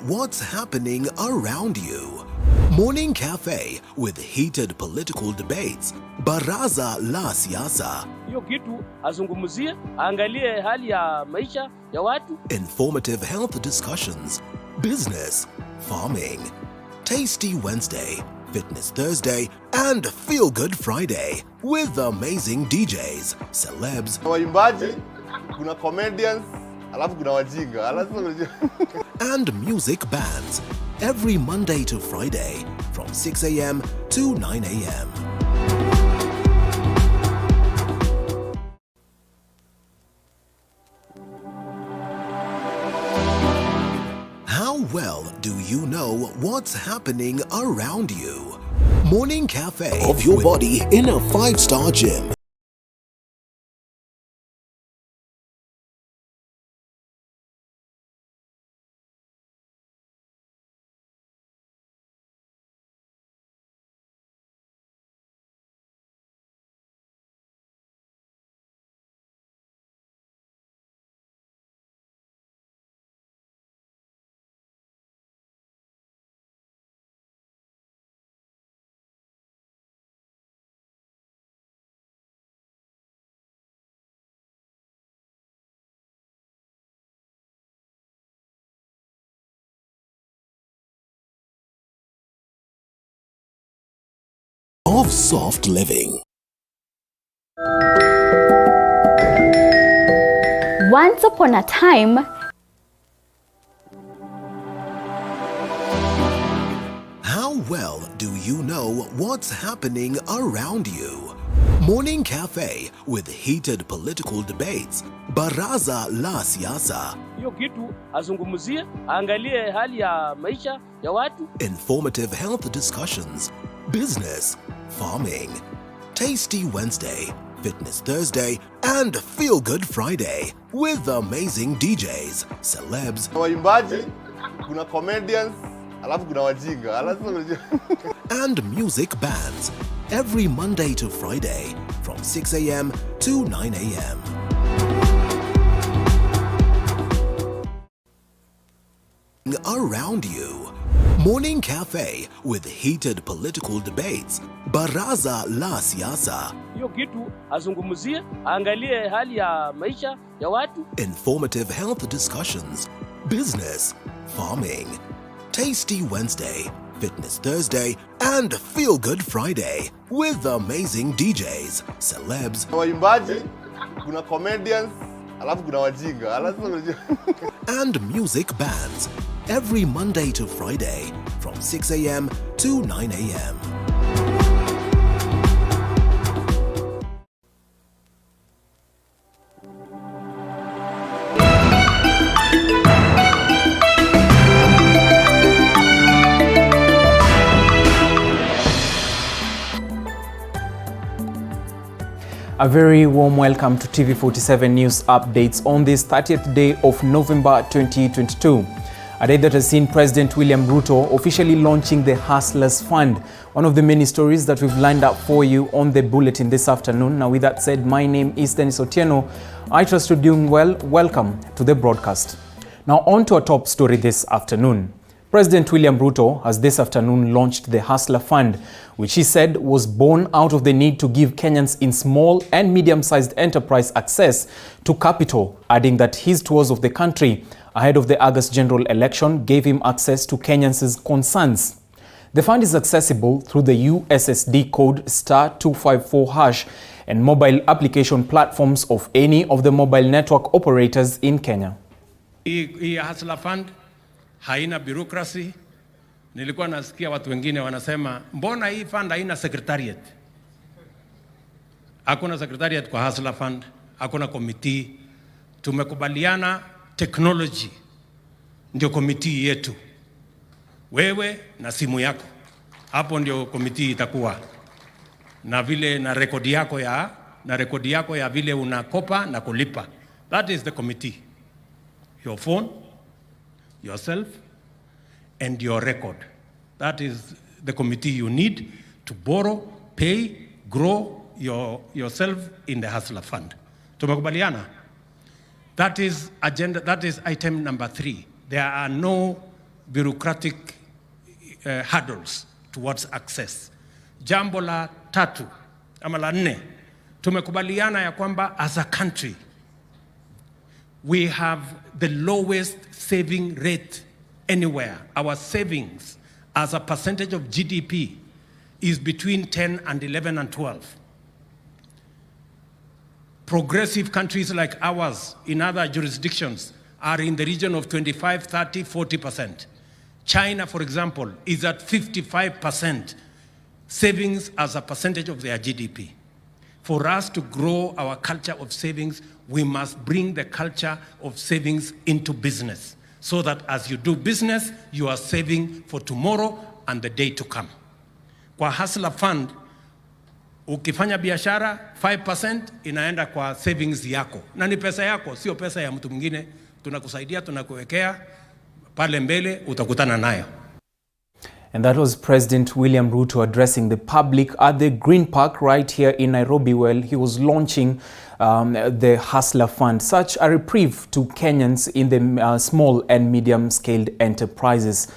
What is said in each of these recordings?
what's happening around you. Morning Cafe with heated political debates. Baraza la siasa. Hiyo kitu azungumzie, angalie hali ya maisha ya watu. Informative health discussions. Business, farming. Tasty Wednesday, Fitness Thursday, and Feel Good Friday with amazing DJs, celebs, waimbaji, kuna comedians, alafu kuna wajinga, and music bands every Monday to Friday from 6 a.m. to 9 a.m. How well do you know what's happening around you? Morning Cafe of your body in a 5-star gym. Of soft living. Once upon a time, how well do you know what's happening around you? Morning Cafe with heated political debates. Baraza la siasa. Hiyo kitu azungumzie, angalie hali ya maisha ya watu. Informative health discussions. Business, farming. Tasty Wednesday, Fitness Thursday, and Feel Good Friday with amazing DJs, celebs, waimbaji, kuna comedians, alafu kuna wajinga, and music bands every Monday to Friday from 6 a.m. to 9 a.m. Around you. Morning Cafe with heated political debates. Baraza la siasa. Hiyo kitu azungumzie, angalie hali ya maisha ya watu. Informative health discussions. Business, farming. Tasty Wednesday, Fitness Thursday, and Feel Good Friday with amazing DJs, celebs, waimbaji, kuna comedians, alafu kuna wajinga, and music bands every Monday to Friday from 6 a.m. to 9 a.m. A very warm welcome to TV47 News Updates on this 30th day of November 2022. A day that has seen President William Ruto officially launching the Hustlers Fund, one of the many stories that we've lined up for you on the bulletin this afternoon. Now with that said, my name is Dennis Otieno. I trust you're doing well. Welcome to the broadcast. Now on to our top story this afternoon. President William Ruto has this afternoon launched the Hustler Fund, which he said was born out of the need to give Kenyans in small and medium-sized enterprise access to capital, adding that his tours of the country ahead of the August general election gave him access to Kenyans' concerns. The fund is accessible through the USSD code *254# and mobile application platforms of any of the mobile network operators in Kenya. Hii Hustler Fund haina bureaucracy. Nilikuwa nasikia watu wengine wanasema mbona hii fund haina secretariat? Hakuna secretariat kwa Hustler Fund, hakuna committee. Tumekubaliana technology ndio committee yetu. Wewe na simu yako, hapo ndio committee itakuwa. Na vile na rekodi yako ya vile unakopa na kulipa. That is the committee. Your phone, yourself, and your record. That is the committee you need to borrow, pay, grow yourself in the Hustler Fund. Tumekubaliana? That is item number 3. There are no bureaucratic hurdles towards access. Jambo la tatu ama la nne, tumekubaliana ya kwamba as a country we have the lowest saving rate anywhere. Our savings as a percentage of GDP is between 10 and 11 and 12. Progressive countries like ours in other jurisdictions are in the region of 25, 30, 40%. China, for example, is at 55% savings as a percentage of their GDP. For us to grow our culture of savings, we must bring the culture of savings into business, so that as you do business, you are saving for tomorrow and the day to come. Kwa Hustler Fund, ukifanya biashara 5% inaenda kwa savings yako. Na ni pesa yako, sio pesa ya mtu mwingine. Tunakusaidia, tunakuwekea, pale mbele utakutana nayo. And that was President William Ruto addressing the public at the Green Park right here in Nairobi, where he was launching the Hustler Fund, such a reprieve to Kenyans in the small and medium-scaled enterprises.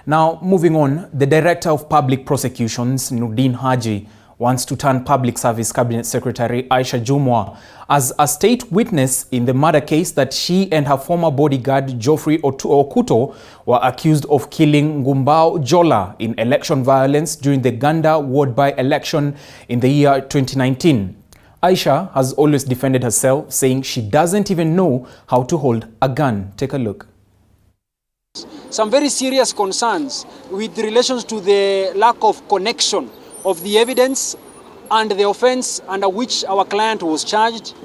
Now, moving on, the Director of Public Prosecutions, Nurdin Haji, wants to turn Public Service Cabinet Secretary Aisha Jumwa as a state witness in the murder case that she and her former bodyguard Geoffrey Okuto were accused of killing Ngumbao Jola in election violence during the Ganda ward by-election in the year 2019. Aisha has always defended herself, saying she doesn't even know how to hold a gun. Take a look. Some very serious concerns with relations to the lack of connection of the evidence and the offense under which our client was charged.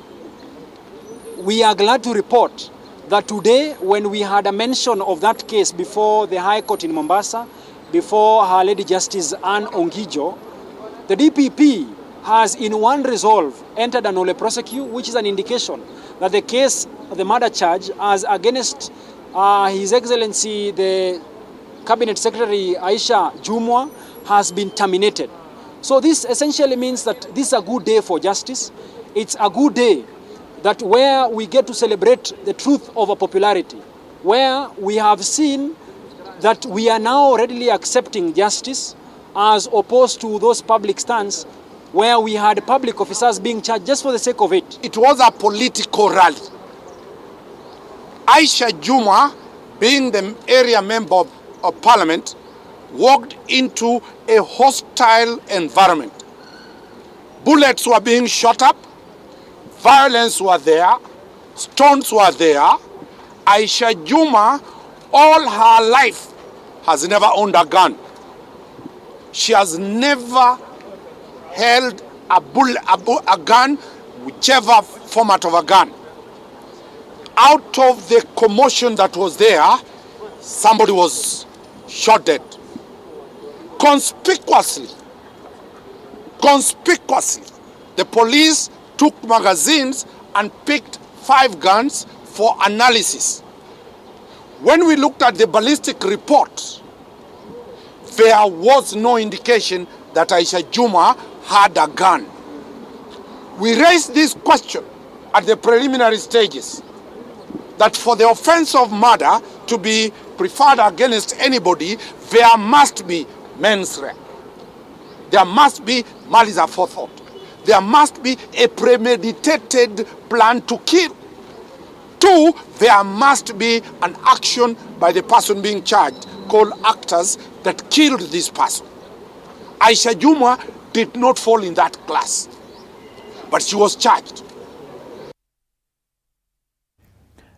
We are glad to report that today, when we had a mention of that case before the High Court in Mombasa, before Her Lady Justice Anne Ongijo, the DPP has in one resolve entered a nolle prosequi, which is an indication that the case, the murder charge, as against His Excellency the Cabinet Secretary Aisha Jumwa, has been terminated. So this essentially means that this is a good day for justice. It's a good day that where we get to celebrate the truth of a popularity, where we have seen that we are now readily accepting justice as opposed to those public stands where we had public officers being charged just for the sake of it. It was a political rally. Aisha Jumwa, being the area member of parliament, walked into a hostile environment. Bullets were being shot up, violence was there, stones were there. Aisha Jumwa, all her life, has never owned a gun. She has never held a gun, whichever format of a gun. Out of the commotion that was there, somebody was shot dead. Conspicuously, the police took magazines and picked 5 guns for analysis. When we looked at the ballistic report, there was no indication that Aisha Jumwa had a gun. We raised this question at the preliminary stages, that for the offense of murder to be preferred against anybody, there must be mens rea. There must be malice aforethought. There must be a premeditated plan to kill. 2, there must be an action by the person being charged, called actors, that killed this person. Aisha Jumwa did not fall in that class, but she was charged.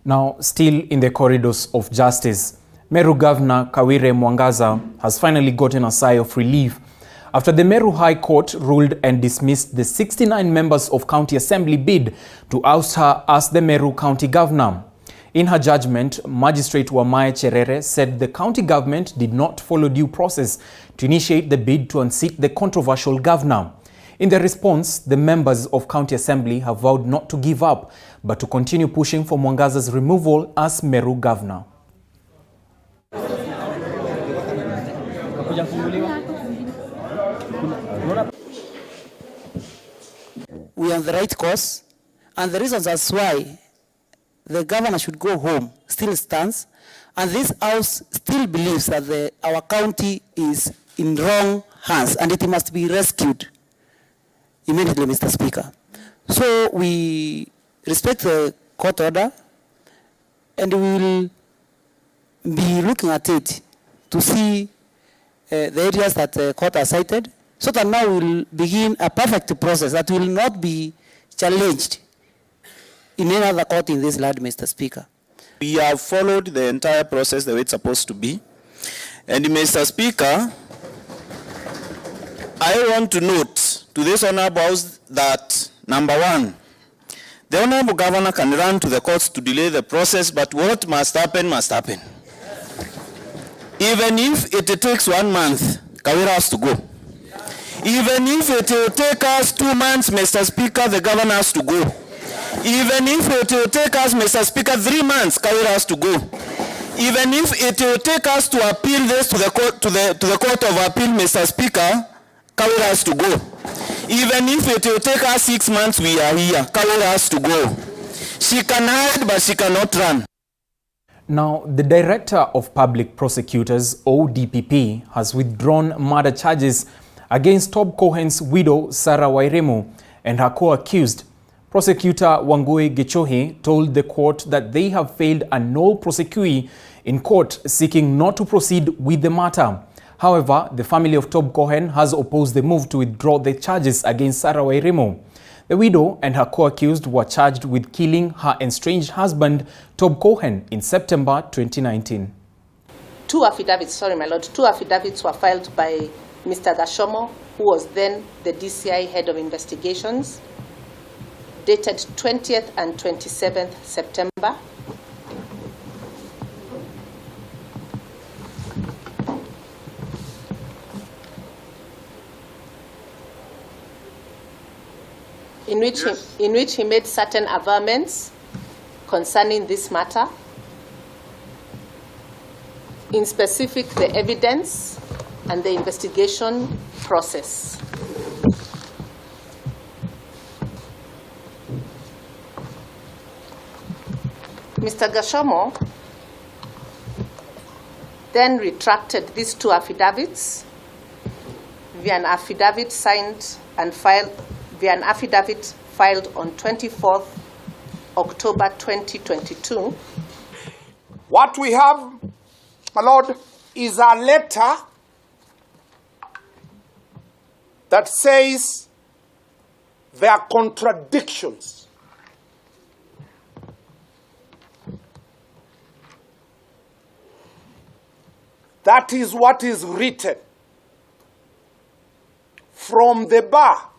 Now, still in the corridors of justice, Meru Governor Kawire Mwangaza has finally gotten a sigh of relief after the Meru High Court ruled and dismissed the 69 members of County Assembly bid to oust her as the Meru County Governor. In her judgment, Magistrate Wamae Cherere said the county government did not follow due process to initiate the bid to unseat the controversial governor. In their response, the members of County Assembly have vowed not to give up, but to continue pushing for Mwangaza's removal as Meru Governor. We are on the right course, and the reasons as why the governor should go home still stands, And this house still believes that our county is in wrong hands and it must be rescued immediately, Mr. Speaker. So we respect the court order and we will be looking at it to see the areas that the court has cited, so that now we will begin a perfect process that will not be challenged in any other court in this land, Mr. Speaker. We have followed the entire process the way it's supposed to be. And Mr. Speaker, I want to note to this Honorable House that, number one, the Honorable Governor can run to the courts to delay the process, but what must happen must happen. Even if it takes 1 month, Kawira has to go. Even if it will take us 2 months, Mr. Speaker, the governor has to go. Even if it will take us, Mr. Speaker, 3 months, Kawira has to go. Even if it will take us to appeal this to the court, to the Court of Appeal, Mr. Speaker, Kawira has to go. Even if it will take us 6 months, we are here. Kawira has to go. She can hide, but she cannot run. Now, the Director of Public Prosecutors, ODPP, has withdrawn murder charges against Tob Cohen's widow, Sarah Wairemo, and her co-accused. Prosecutor Wangui Gichohi told the court that they have failed a nolle prosequi in court, seeking not to proceed with the matter. However, the family of Tob Cohen has opposed the move to withdraw the charges against Sarah Wairemo. The widow and her co-accused were charged with killing her estranged husband, Tob Cohen, in September 2019. Two affidavits were filed by Mr. Gashomo, who was then the DCI head of investigations, dated 20th and 27th September. In which he made certain averments concerning this matter, in specific the evidence and the investigation process. Mr. Gashomo then retracted these two affidavits via an affidavit signed and filed via an affidavit filed on 24th October 2022. What we have, my Lord, is a letter that says there are contradictions. That is what is written from the bar.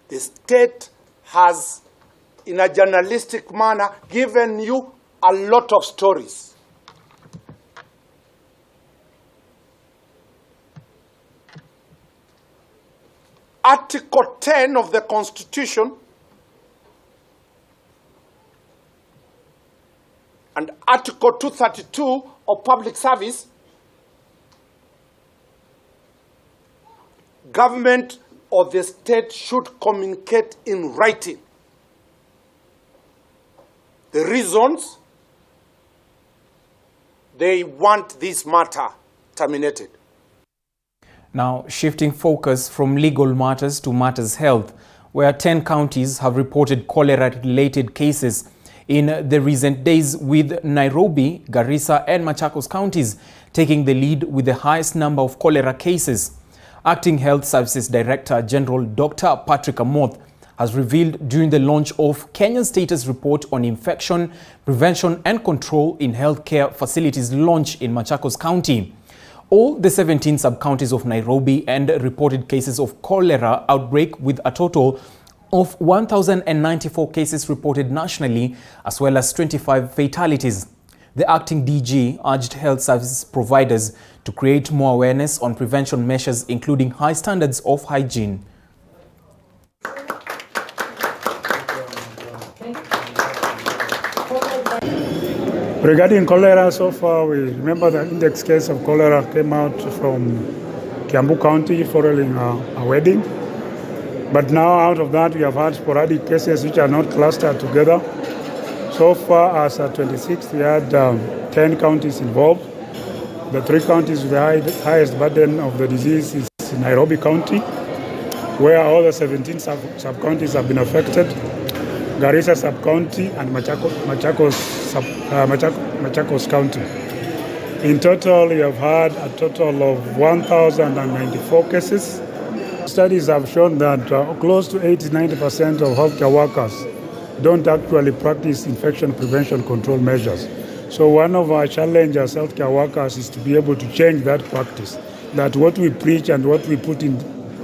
The state has, in a journalistic manner, given you a lot of stories. Article 10 of the Constitution and Article 232 of Public Service, government or the state should communicate in writing the reasons they want this matter terminated. Now, shifting focus from legal matters to matters health, where 10 counties have reported cholera-related cases in the recent days, with Nairobi, Garissa and Machakos counties taking the lead with the highest number of cholera cases. Acting Health Services Director General Dr. Patrick Amoth has revealed during the launch of Kenya's Status Report on Infection, Prevention and Control in Healthcare Facilities launch in Machakos County. All the 17 sub-counties of Nairobi and reported cases of cholera outbreak, with a total of 1,094 cases reported nationally, as well as 25 fatalities. The acting DG urged health service providers to create more awareness on prevention measures, including high standards of hygiene. Regarding cholera, so far we remember the index case of cholera came out from Kiambu County following a wedding. But now out of that we have had sporadic cases which are not clustered together. So far as 26th, we had 10 counties involved. The 3 counties with the highest burden of the disease is Nairobi County, where all the 17 sub-counties have been affected, Garissa sub-county, and Machakos County. In total, we have had a total of 1,094 cases. Studies have shown that close to 80-90% of healthcare workers don't actually practice infection prevention control measures. So one of our challenges as healthcare workers is to be able to change that practice, that what we preach and what we put in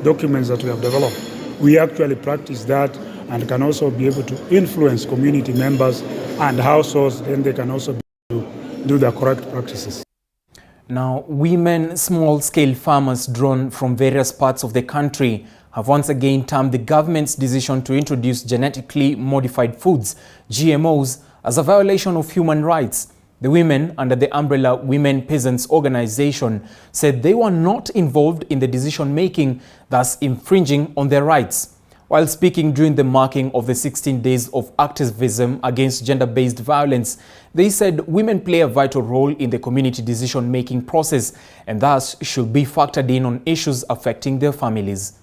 documents that we have developed, we actually practice that and can also be able to influence community members and households, then they can also be able to do the correct practices. Now, women small-scale farmers drawn from various parts of the country have once again termed the government's decision to introduce genetically modified foods, GMOs, as a violation of human rights. The women, under the umbrella Women Peasants Organization, said they were not involved in the decision-making, thus infringing on their rights. While speaking during the marking of the 16 days of activism against gender-based violence, they said women play a vital role in the community decision-making process and thus should be factored in on issues affecting their families.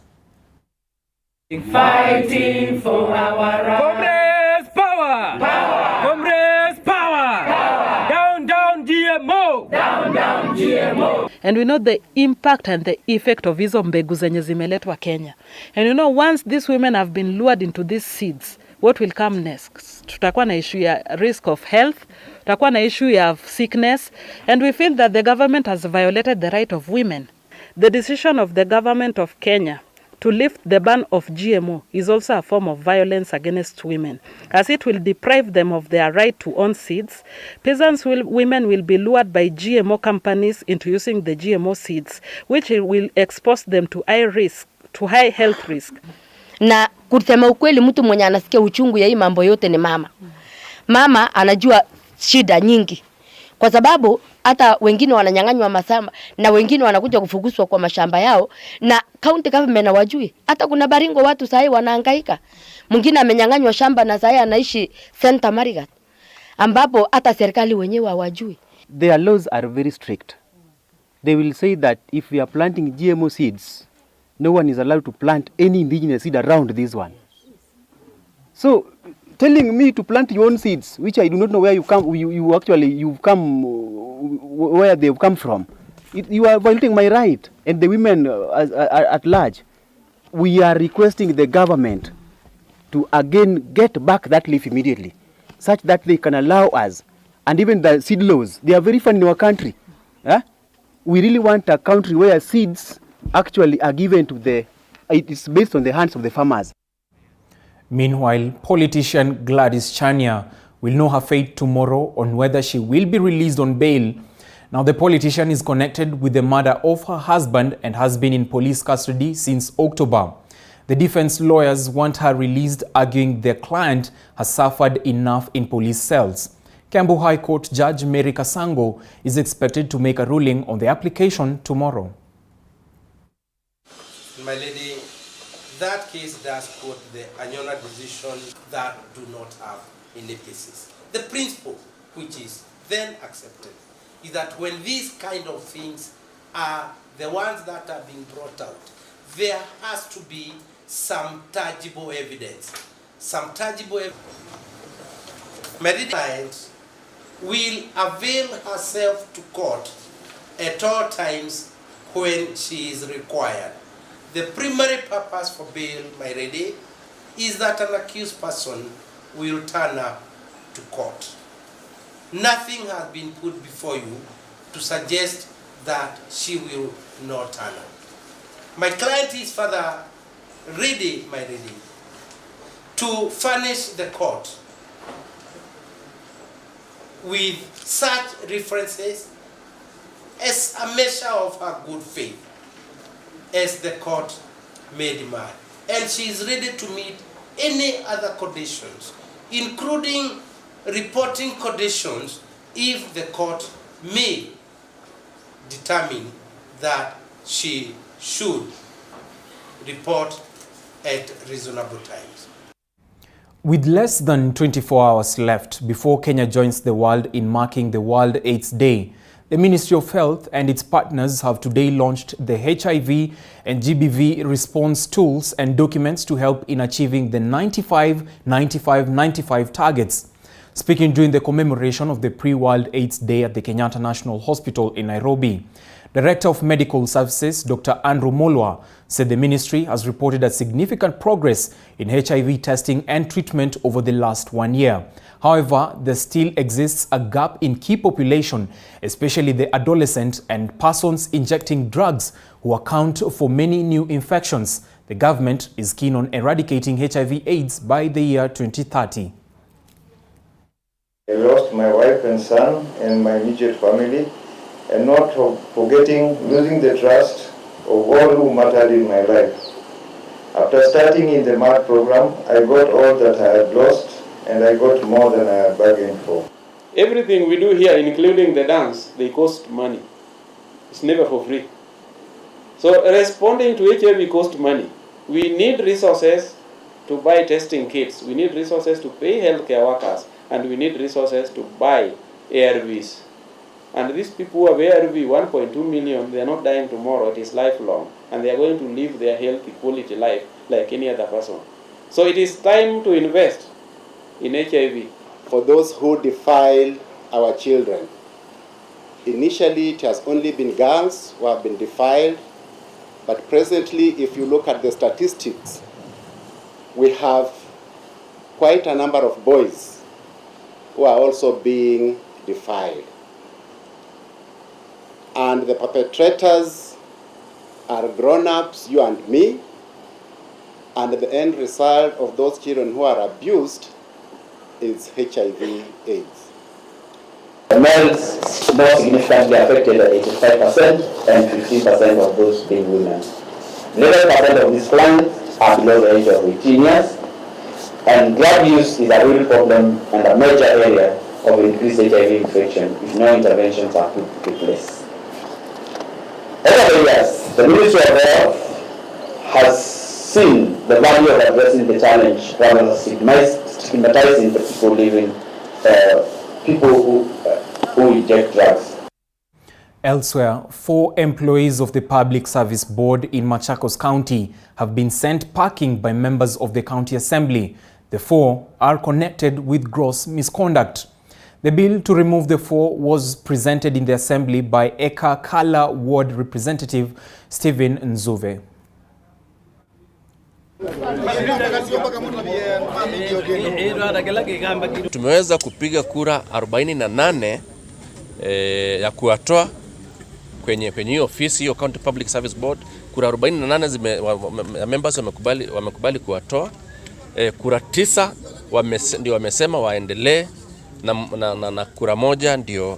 Fighting for our rights. Comrades, power! Power! Comrades, power! Power! Down, down, GMO! Down, down, GMO! And we know the impact and the effect of hizo mbegu zenye zimeletwa Kenya. And you know, once these women have been lured into these seeds, what will come next? Tutakuwa na issue ya risk of health, tutakuwa na issue ya sickness, and we feel that the government has violated the right of women. The decision of the government of Kenya to lift the ban of GMO is also a form of violence against women, as it will deprive them of their right to own seeds. Women will be lured by GMO companies into using the GMO seeds, which will expose them to high health risk. Na kusema ukweli, mtu mwenye anasikia uchungu ya hii mambo yote ni mama. Mama anajua shida nyingi, kwa sababu hata wengine wananyang'anywa mashamba na wengine wanakuja kufukuzwa kwa mashamba yao na county government hawajui. Hata kuna Baringo watu sahi wanahangaika. Mwingine amenyang'anywa shamba na sahi anaishi Center Marigat, ambapo hata serikali wenyewe hawajui. Their laws are very strict. They will say that if we are planting GMO seeds, no one is allowed to plant any indigenous seed around this one. So telling me to plant your own seeds, which I do not know where you come, you've come, where they've come from. You are violating my right, and the women at large. We are requesting the government to again get back that leaf immediately, such that they can allow us, and even the seed laws, they are very fun in our country. We really want a country where seeds actually are given to it is based on the hands of the farmers. Meanwhile, politician Gladys Chania will know her fate tomorrow on whether she will be released on bail. Now, the politician is connected with the murder of her husband and has been in police custody since October. The defense lawyers want her released, arguing their client has suffered enough in police cells. Kiambu High Court Judge Mary Kasango is expected to make a ruling on the application tomorrow. My lady, that case does quote the Anyona decision that do not have any basis. The principle, which is then accepted, is that when these kind of things are the ones that are being brought out, there has to be some tangible evidence. Some tangible evidence. My client will avail herself to court at all times when she is required. The primary purpose for bail, my lady, is that an accused person will turn up to court. Nothing has been put before you to suggest that she will not turn up. My client is further ready, my lady, to furnish the court with such references as a measure of her good faith, as the court may demand. And she is ready to meet any other conditions, including reporting conditions, if the court may determine that she should report at reasonable times. With less than 24 hours left before Kenya joins the world in marking the World AIDS Day, the Ministry of Health and its partners have today launched the HIV and GBV response tools and documents to help in achieving the 95-95-95 targets. Speaking during the commemoration of the pre-World AIDS Day at the Kenyatta National Hospital in Nairobi, Director of Medical Services, Dr. Andrew Molwa, said the ministry has reported a significant progress in HIV testing and treatment over the last 1 year. However, there still exists a gap in key population, especially the adolescent and persons injecting drugs who account for many new infections. The government is keen on eradicating HIV/AIDS by the year 2030. I lost my wife and son and my immediate family, and not forgetting losing the trust of all who mattered in my life. After starting in the MAD program, I got all that I had lost, and I got more than I had bargained for. Everything we do here, including the dance, they cost money. It's never for free. So responding to HIV costs money. We need resources to buy testing kits. We need resources to pay healthcare workers, and we need resources to buy ARVs. And these people who have ARV, 1.2 million, they are not dying tomorrow, it is lifelong. And they are going to live their healthy, quality life like any other person. So it is time to invest in HIV. For those who defile our children, initially it has only been girls who have been defiled, but presently if you look at the statistics, we have quite a number of boys who are also being defiled. And the perpetrators are grown-ups, you and me, and the end result of those children who are abused is HIV/AIDS. The males more significantly affected at 85% and 15% of those being women. 11% of these clients are below the age of 18 years, and drug use is a real problem and a major area of increased HIV infection if no interventions are put in place. Over the years, the Ministry of Health has seen the value of addressing the challenge rather than stigmatizing the people living, people who inject drugs. Elsewhere, 4 employees of the Public Service Board in Machakos County have been sent packing by members of the County Assembly. The 4 are connected with gross misconduct. The bill to remove the 4 was presented in the Assembly by Eka Kala Ward Representative Stephen Nzuve. Tumeweza kupiga kura 48 ya kuwatoa kwenye hiyo ofisi, hiyo County Public Service Board. Kura 48 members wamekubali kuwatoa. Kura 9 ndio wamesema waendelee na kura 1 ndio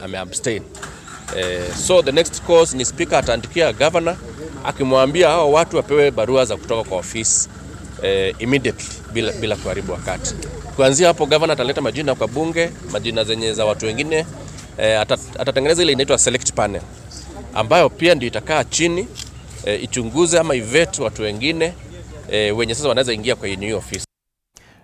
ameabstain. So the next course ni speaker ataandikia governor akimwambia hao watu wapewe barua za kutoka kwa ofisi immediately bila kuharibu wakati. Kuanzia hapo governor ataleta majina kwa bunge, majina zenye za watu wengine, atatengeneza ile inaitwa select panel ambayo pia ndio itakaa chini ichunguze ama ivet watu wengine wenye sasa wanaweza ingia kwa hiyo office.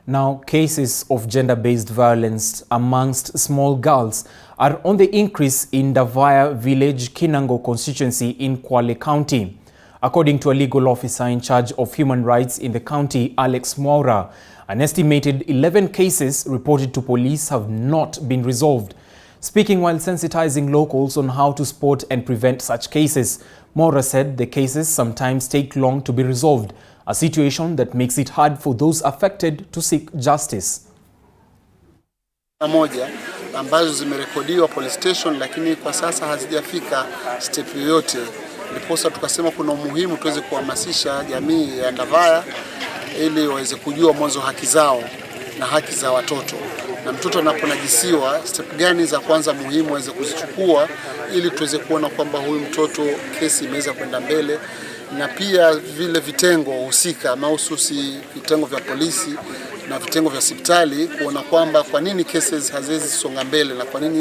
Now, cases of gender-based violence amongst small girls are on the increase in Davaya Village, Kinango constituency in Kwale County. According to a legal officer in charge of human rights in the county, Alex Mwaura, an estimated 11 cases reported to police have not been resolved. Speaking while sensitizing locals on how to spot and prevent such cases, Mwaura said the cases sometimes take long to be resolved, a situation that makes it hard for those affected to seek justice. Moja ambazo zimerekodiwa police station, lakini kwa sasa hazijafika step yoyote. Ndiposa tukasema kuna umuhimu tuweze kuhamasisha jamii ya Davaya ili waweze kujua mwanzo haki zao na haki za watoto. Na mtoto anaponajisiwa, step gani za kwanza muhimu waweze kuzichukua ili tuweze kuona kwamba huyu mtoto kesi imeweza kwenda mbele, na pia vile vitengo husika mahususi vitengo vya polisi na vitengo vya hospitali kuona kwamba kwa nini cases haziwezi songa mbele na kwa nini